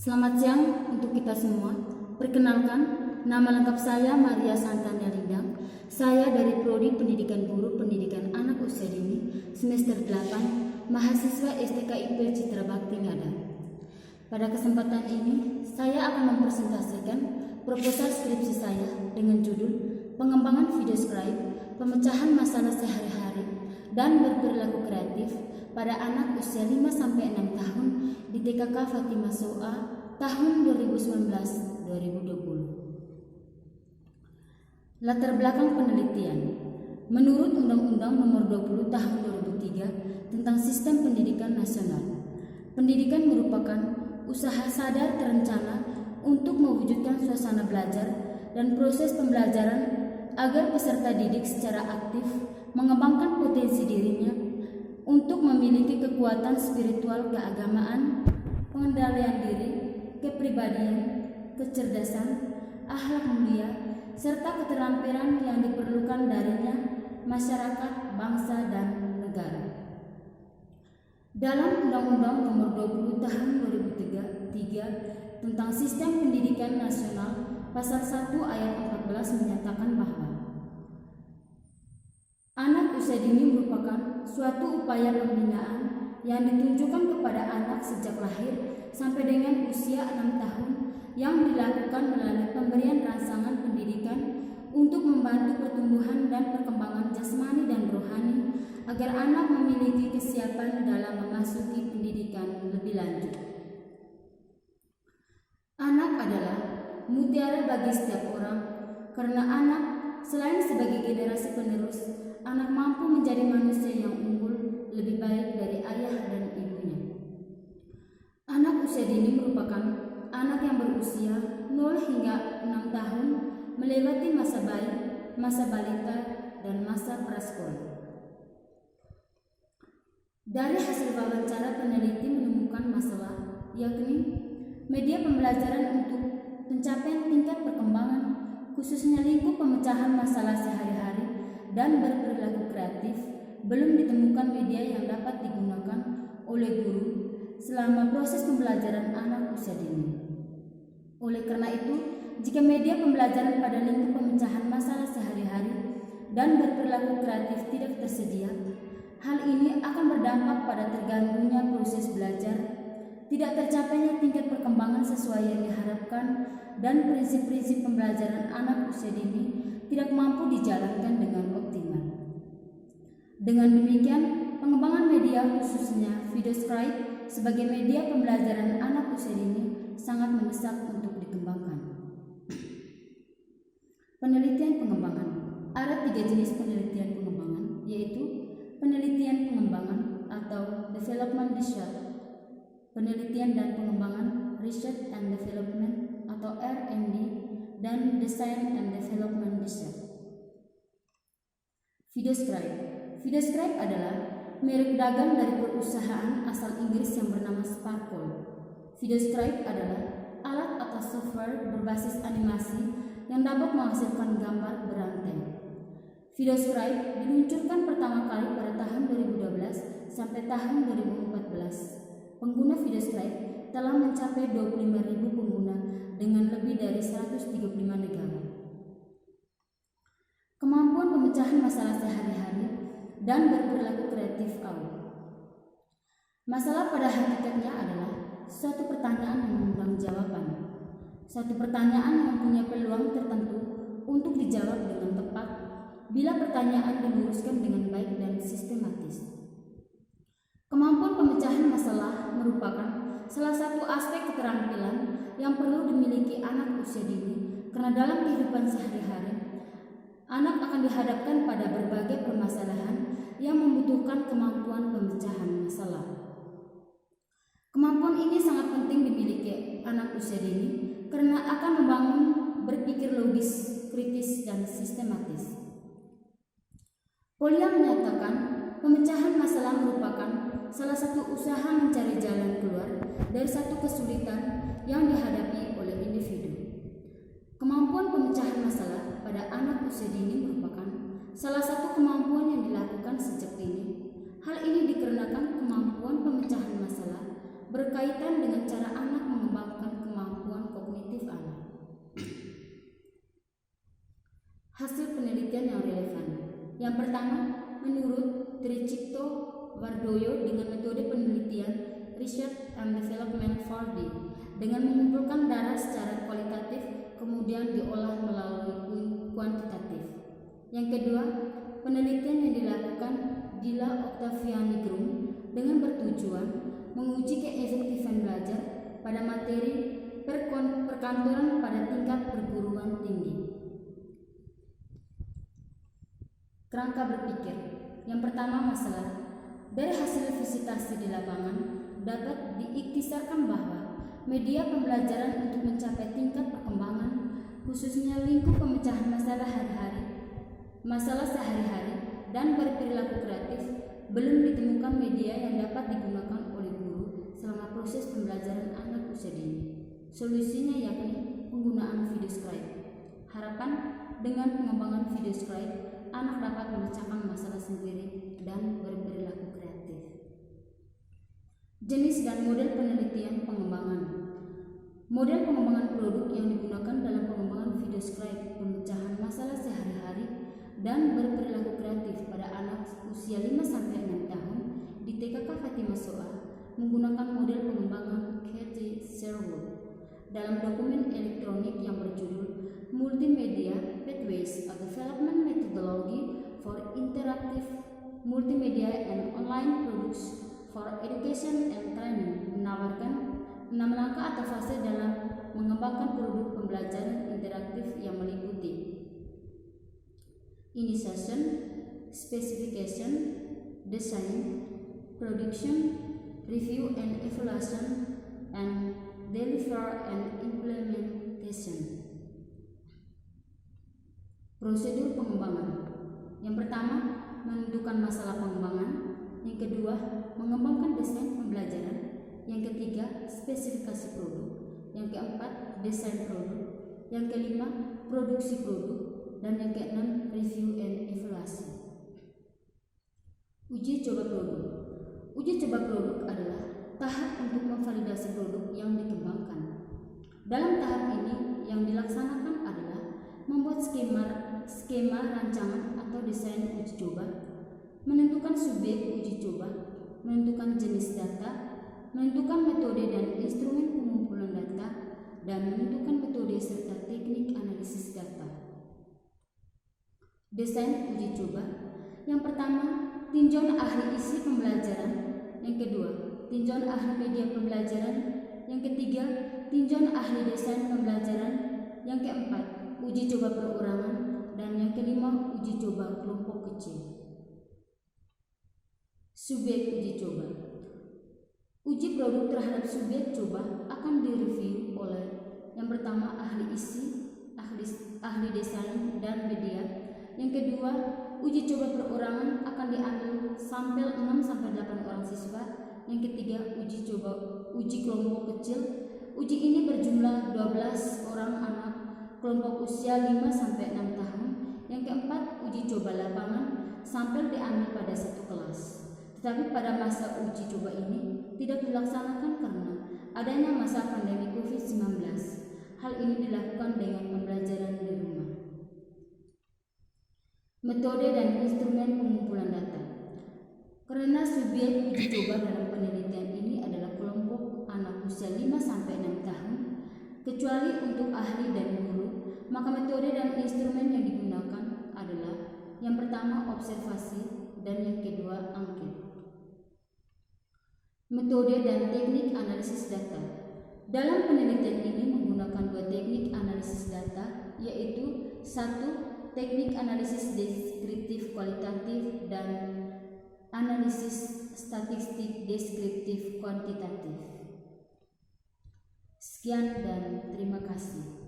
Selamat siang untuk kita semua. Perkenalkan, nama lengkap saya Maria Santania Lindang. Saya dari Prodi Pendidikan Guru Pendidikan Anak Usia Dini semester 8, mahasiswa STKIP Citra Bakti Ngada. Pada kesempatan ini, saya akan mempresentasikan proposal skripsi saya dengan judul Pengembangan Video Scribe, Pemecahan Masalah Sehari-hari dan Berperilaku Kreatif pada anak usia 5-6 tahun di TKK Fatimah Soa tahun 2019-2020. Latar belakang penelitian. Menurut Undang-Undang Nomor 20 Tahun 2003 tentang Sistem Pendidikan Nasional, pendidikan merupakan usaha sadar terencana untuk mewujudkan suasana belajar dan proses pembelajaran agar peserta didik secara aktif mengembangkan potensi dirinya untuk memiliki kekuatan spiritual keagamaan, pengendalian diri, kepribadian, kecerdasan, akhlak mulia, serta keterampilan yang diperlukan darinya, masyarakat, bangsa, dan negara. Dalam Undang-Undang Nomor 20 Tahun 2003 tentang Sistem Pendidikan Nasional, Pasal 1 Ayat 14 menyatakan bahwa anak usia dini merupakan suatu upaya pembinaan yang ditunjukkan kepada anak sejak lahir sampai dengan usia 6 tahun yang dilakukan melalui pemberian rangsangan pendidikan untuk membantu pertumbuhan dan perkembangan jasmani dan rohani agar anak memiliki kesiapan dalam memasuki pendidikan lebih lanjut. Anak adalah mutiara bagi setiap orang karena anak selain sebagai generasi penerus, anak mampu menjadi manusia yang unggul lebih baik dari ayah dan ibunya. Anak usia dini merupakan anak yang berusia 0 hingga 6 tahun melewati masa bayi, masa balita, dan masa prasekolah. Dari hasil wawancara peneliti menemukan masalah, yakni media pembelajaran untuk pencapaian tingkat perkembangan, khususnya lingkup pemecahan masalah sehari-hari dan berperilaku kreatif, belum ditemukan media yang dapat digunakan oleh guru selama proses pembelajaran anak usia dini. Oleh karena itu, jika media pembelajaran pada lingkup pemecahan masalah sehari-hari dan berperilaku kreatif tidak tersedia, hal ini akan berdampak pada terganggunya proses belajar, tidak tercapainya tingkat perkembangan sesuai yang diharapkan, dan prinsip-prinsip pembelajaran anak usia dini tidak mampu dijalankan dengan optimal. Dengan demikian, pengembangan media khususnya video scribe sebagai media pembelajaran anak usia dini sangat mendesak untuk dikembangkan. Penelitian pengembangan. Ada 3 jenis penelitian pengembangan, yaitu penelitian pengembangan atau development research, penelitian dan pengembangan research and development atau R&D, dan design and development research. Video scribe. Video scribe adalah merek dagang dari perusahaan asal Inggris yang bernama Sparkle. Video scribe adalah alat atau software berbasis animasi yang dapat menghasilkan gambar berantai. Video scribe diluncurkan pertama kali pada tahun 2012 sampai tahun 2014. Pengguna video scribe telah mencapai 25.000 pengguna dengan lebih dari 135 negara. Kemampuan pemecahan masalah sehari-hari dan berperilaku kreatif kaum. Masalah pada hakikatnya adalah suatu pertanyaan yang mengundang jawaban. Suatu pertanyaan yang punya peluang tertentu untuk dijawab dengan tepat bila pertanyaan diluruskan dengan baik dan sistematis. Kemampuan pemecahan masalah merupakan salah satu aspek keterampilan yang perlu dimiliki anak usia dini karena dalam kehidupan sehari-hari, anak akan dihadapkan pada berbagai permasalahan yang membutuhkan kemampuan pemecahan masalah. Kemampuan ini sangat penting dimiliki anak usia dini karena akan membangun berpikir logis, kritis, dan sistematis. Polya menyatakan pemecahan masalah merupakan salah satu usaha mencari jalan keluar dari satu kesulitan yang dihadapi oleh individu. Kemampuan pemecahan masalah pada anak usia dini merupakan salah satu kemampuan yang dilakukan sejak dini. Hal ini dikarenakan kemampuan pemecahan masalah berkaitan dengan cara anak mengembangkan Yang pertama, menurut Tricipto Wardoyo dengan metode penelitian Research and Development 4D dengan mengumpulkan data secara kualitatif kemudian diolah melalui kuantitatif. Yang kedua, penelitian yang dilakukan Dila Octaviani Grum dengan bertujuan menguji keefektifan belajar pada materi perkantoran pada tingkat perguruan tinggi. Kerangka berpikir. Yang pertama, masalah. Dari hasil visitasi di lapangan dapat diiktisarkan bahwa media pembelajaran untuk mencapai tingkat perkembangan, khususnya lingkup pemecahan masalah sehari-hari dan berperilaku kreatif, belum ditemukan media yang dapat digunakan oleh guru selama proses pembelajaran anak usia dini. Solusinya yakni penggunaan video scribe. Harapan dengan pengembangan video scribe, anak dapat memecahkan masalah sendiri dan berperilaku kreatif. Jenis dan model penelitian pengembangan. Model pengembangan produk yang digunakan dalam pengembangan video scribe, pemecahan masalah sehari-hari dan berperilaku kreatif pada anak usia 5-6 tahun di TKK Fatimah Soa menggunakan model pengembangan Katie Sherwood dalam dokumen elektronik yang berjudul Multimedia Pathways of Development Methodology for Interactive Multimedia and Online Products for Education and Training, menawarkan 6 langkah atau fase dalam mengembangkan produk pembelajaran interaktif yang meliputi initiation, specification, design, production, review and evaluation, and deliver and implementation. Prosedur pengembangan. Yang pertama, menentukan masalah pengembangan. Yang kedua, mengembangkan desain pembelajaran. Yang ketiga, spesifikasi produk. Yang keempat, desain produk. Yang kelima, produksi produk. Dan yang keenam, review and evaluasi. Uji coba produk. Uji coba produk adalah tahap untuk memvalidasi produk yang dikembangkan. Dalam tahap ini yang dilaksanakan adalah membuat skema rancangan atau desain uji coba, menentukan subjek uji coba, menentukan jenis data, menentukan metode dan instrumen pengumpulan data, dan menentukan metode serta teknik analisis data. Desain uji coba. Yang pertama, tinjauan ahli isi pembelajaran. Yang kedua, tinjauan ahli media pembelajaran. Yang ketiga, tinjauan ahli desain pembelajaran. Yang keempat, uji coba perorangan. Dan yang kelima, uji coba kelompok kecil. Subjek uji coba. Uji produk terhadap subjek coba akan direview oleh yang pertama ahli isi, ahli desain dan media. Yang kedua, uji coba perorangan akan diambil sampel 6-8 orang siswa. Yang ketiga, uji kelompok kecil. Uji ini berjumlah 12 orang anak kelompok usia 5-6 tahun. Yang keempat, uji coba lapangan. Sampel diambil pada satu kelas. Tetapi pada masa uji coba ini tidak dilaksanakan karena adanya masa pandemi COVID-19. Hal ini dilakukan dengan pembelajaran di rumah. Metode dan instrumen pengumpulan data. Karena subjek uji coba dalam penelitian ini adalah kelompok anak usia 5-6 tahun, kecuali untuk ahli dan guru, maka metode dan instrumen yang digunakan adalah yang pertama observasi dan yang kedua angket. Metode dan teknik analisis data. Dalam penelitian ini menggunakan 2 teknik analisis data, yaitu 1. Teknik analisis deskriptif kualitatif dan analisis statistik deskriptif kuantitatif. Sekian dan terima kasih.